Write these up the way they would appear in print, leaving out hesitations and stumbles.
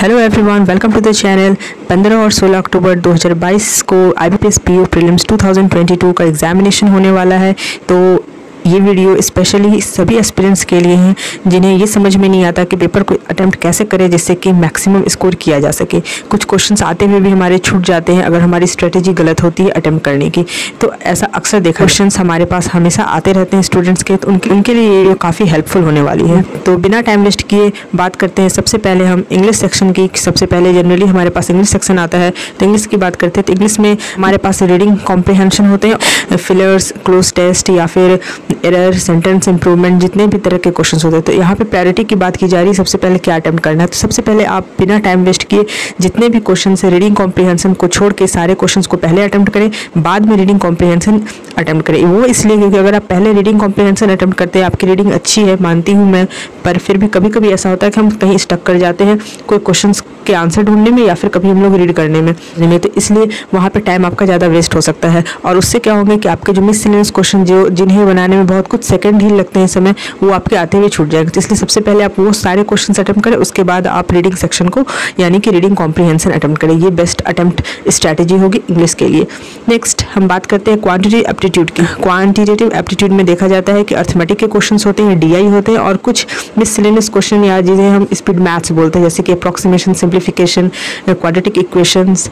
Hello everyone, welcome to the channel. 15 और 16 अक्टूबर 2022 को IBPS PO prelims 2022 का एग्जामिनेशन होने वाला है। तो ये वीडियो स्पेशली सभी एस्पिरेंट्स के लिए हैं जिन्हें ये समझ में नहीं आता कि पेपर को अटेम्प्ट कैसे करें जिससे कि मैक्सिमम स्कोर किया जा सके। कुछ क्वेश्चंस आते हुए भी हमारे छूट जाते हैं अगर हमारी स्ट्रेटेजी गलत होती है अटेम्प्ट करने की। तो ऐसा अक्सर देखा, क्वेश्चंस हमारे पास हमेशा आते रहते हैं स्टूडेंट्स के, तो उनके लिए ये वीडियो काफ़ी हेल्पफुल होने वाली है। तो बिना टाइम वेस्ट किए बात करते हैं। सबसे पहले हम इंग्लिश सेक्शन की, सबसे पहले जनरली हमारे पास इंग्लिश सेक्शन आता है तो इंग्लिश की बात करते हैं। तो इंग्लिश में हमारे पास रीडिंग कॉम्प्रिहेंशन होते हैं, फिलर्स, क्लोज टेस्ट या फिर एरर, सेंटेंस इंप्रूवमेंट, जितने भी तरह के क्वेश्चंस होते हैं। तो यहाँ पे प्रायोरिटी की बात की जा रही है, सबसे पहले क्या अटेम्प्ट करना है। तो सबसे पहले आप बिना टाइम वेस्ट किए जितने भी क्वेश्चन है रीडिंग कॉम्प्रिहेंशन को छोड़ के सारे क्वेश्चंस को पहले अटेम्प्ट करें, बाद में रीडिंग कॉम्प्रिहेंशन अटेम्प्ट करें। वो इसलिए क्योंकि अगर आप पहले रीडिंग कॉम्प्रिहेंशन अटेम्प्ट करते हैं, आपकी रीडिंग अच्छी है मानती हूँ मैं, पर फिर भी कभी कभी ऐसा होता है कि हम कहीं स्टक कर जाते हैं कोई क्वेश्चन के आंसर ढूंढने में या फिर कभी हम लोग रीड करने में। तो इसलिए वहाँ पर टाइम आपका ज़्यादा वेस्ट हो सकता है और उससे क्या होगा कि आपके जो मिसलेनियस क्वेश्चन जो जिन्हें बनाने में बहुत कुछ सेकंड ही लगते हैं समय, वो आपके आते हुए छूट जाएंगे। तो इसलिए सबसे पहले आप वो सारे क्वेश्चन अटेम्प्ट करें, उसके बाद आप रीडिंग सेक्शन को यानी कि रीडिंग कॉम्प्रिहेंशन अटेम्प्ट करें। ये बेस्ट अटेम्प्ट स्ट्रैटेजी होगी इंग्लिश के लिए। नेक्स्ट हम बात करते हैं क्वांटिटेटिव एप्टीट्यूड की। क्वांटिटेटिव एप्टीट्यूड में देखा जाता है कि अर्थमेटिक के क्वेश्चन होते हैं, DI होते हैं और कुछ मिसलेनियस क्वेश्चन या जिन्हें हम स्पीड मैथ्स बोलते हैं, जैसे कि अप्रॉक्सीमेशन, सिंप्लीफिकेशन, क्वाड्रेटिक इक्वेशंस,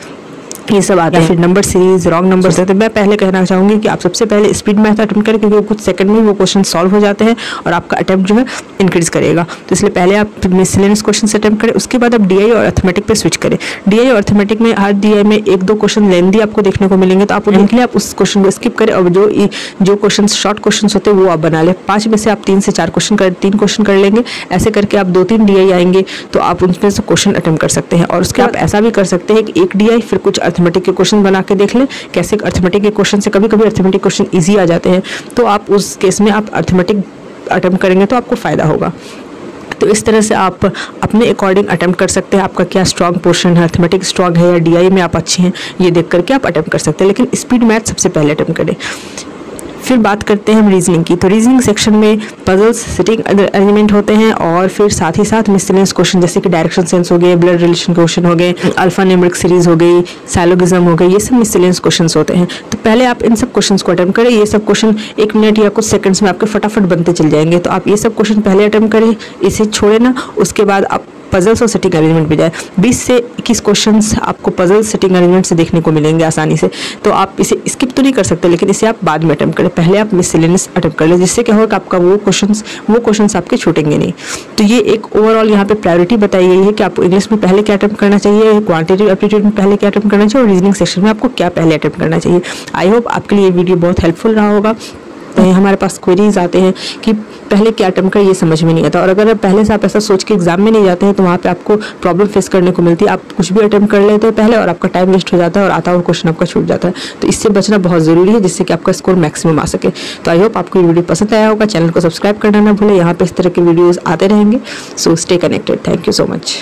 ये सब आता है। फिर नंबर सीरीज, रॉन्ग नंबर्स है। तो मैं पहले कहना चाहूँगी कि आप सबसे पहले स्पीड मैथ अटेम्प्ट करें क्योंकि कुछ सेकंड में वो क्वेश्चन सॉल्व हो जाते हैं और आपका अटेम्प्ट जो है इंक्रीज करेगा। तो इसलिए पहले आप मिसलेनियस क्वेश्चन अटेम्प्ट करें, उसके बाद आप DI और अर्थमेटिक पे स्विच करें। DI और अर्थमेटिक में हर DI में एक दो क्वेश्चन लेंदी आपको देखने को मिलेंगे, तो आप उनके लिए आप उस क्वेश्चन को स्किप करें और जो क्वेश्चन शॉर्ट क्वेश्चन होते हैं वो आप बना लें। 5 में से आप 3 से 4 3 क्वेश्चन कर लेंगे। ऐसे करके आप 2-3 DI आएंगे तो आप उनमें से क्वेश्चन अटेम्प्ट कर सकते हैं। और उसके आप ऐसा भी कर सकते हैं कि एक DI फिर कुछ अर्थमेटिक के क्वेश्चन बना के देख लें कैसे अर्थमेटिक के क्वेश्चन से कभी कभी अर्थमेटिक क्वेश्चन इजी आ जाते हैं, तो आप उस केस में आप अर्थमेटिक अटेम्प्ट करेंगे तो आपको फ़ायदा होगा। तो इस तरह से आप अपने अकॉर्डिंग अटेम्प्ट कर सकते हैं। आपका क्या स्ट्रॉन्ग पोर्शन है, अर्थमेटिक स्ट्रॉन्ग है या DI में आप अच्छे हैं, ये देख करके आप अटेम्प्ट कर सकते हैं। लेकिन स्पीड मैथ सबसे पहले अटेम्प्ट करें। फिर बात करते हैं हम रीजनिंग की। तो रीजनिंग सेक्शन में पजल्स, सिटिंग अरेंजमेंट होते हैं और फिर साथ ही साथ मिसलेनियस क्वेश्चन जैसे कि डायरेक्शन सेंस हो गए, ब्लड रिलेशन क्वेश्चन हो गए, अल्फा न्यूमेरिक सीरीज हो गई, साइलोगिज्म हो गई, ये सब मिसलेनियस क्वेश्चन होते हैं। तो पहले आप इन सब क्वेश्चन को अटेम्प्ट करें। ये सब क्वेश्चन 1 मिनट या कुछ सेकंड्स में आपके फटाफट बनते चल जाएंगे। तो आप ये सब क्वेश्चन पहले अटेम्प्ट करें, इसे छोड़े ना। उसके बाद आप पजल्स और सिटिंग अरेंजमेंट पे जाए। 20 से 21 क्वेश्चंस आपको पजल सिटिंग अरेंजमेंट से देखने को मिलेंगे आसानी से। तो आप इसे स्किप तो नहीं कर सकते, लेकिन इसे आप बाद में अटेम्प्ट करें। पहले आप मिसलेनियस अटेम्प्ट कर लें, जिससे क्या होगा आपका वो क्वेश्चंस आपके छूटेंगे नहीं। तो ये एक ओवरऑल यहाँ पे प्रायोरिटी बताई गई है कि आपको इंग्लिश में पहले क्या अटेम्प्ट करना चाहिए, क्वांटिटेटिव एप्टीट्यूड में पहले क्या अटेम्प्ट करना चाहिए और रीजनिंग सेक्शन में आपको क्या पहले अटेम्प्ट करना चाहिए। आई होप आपके लिए ये वीडियो बहुत हेल्पफुल रहा होगा। हमारे पास क्वेरीज आते हैं कि पहले क्या अटेम्प्ट करें, ये समझ में नहीं आता, और अगर पहले से आप ऐसा सोच के एग्जाम में नहीं जाते हैं तो वहाँ पे आपको प्रॉब्लम फेस करने को मिलती है। आप कुछ भी अटेम्प्ट कर लेते हैं पहले और आपका टाइम वेस्ट हो जाता है और आता हुआ क्वेश्चन आपका छूट जाता है। तो इससे बचना बहुत ज़रूरी है जिससे कि आपका स्कोर मैक्सिमम आ सके। तो आई होप आपको ये वीडियो पसंद आया होगा। चैनल को सब्सक्राइब करना ना भूलें, यहाँ पे इस तरह के वीडियोज़ आते रहेंगे। So stay connected. Thank you so much.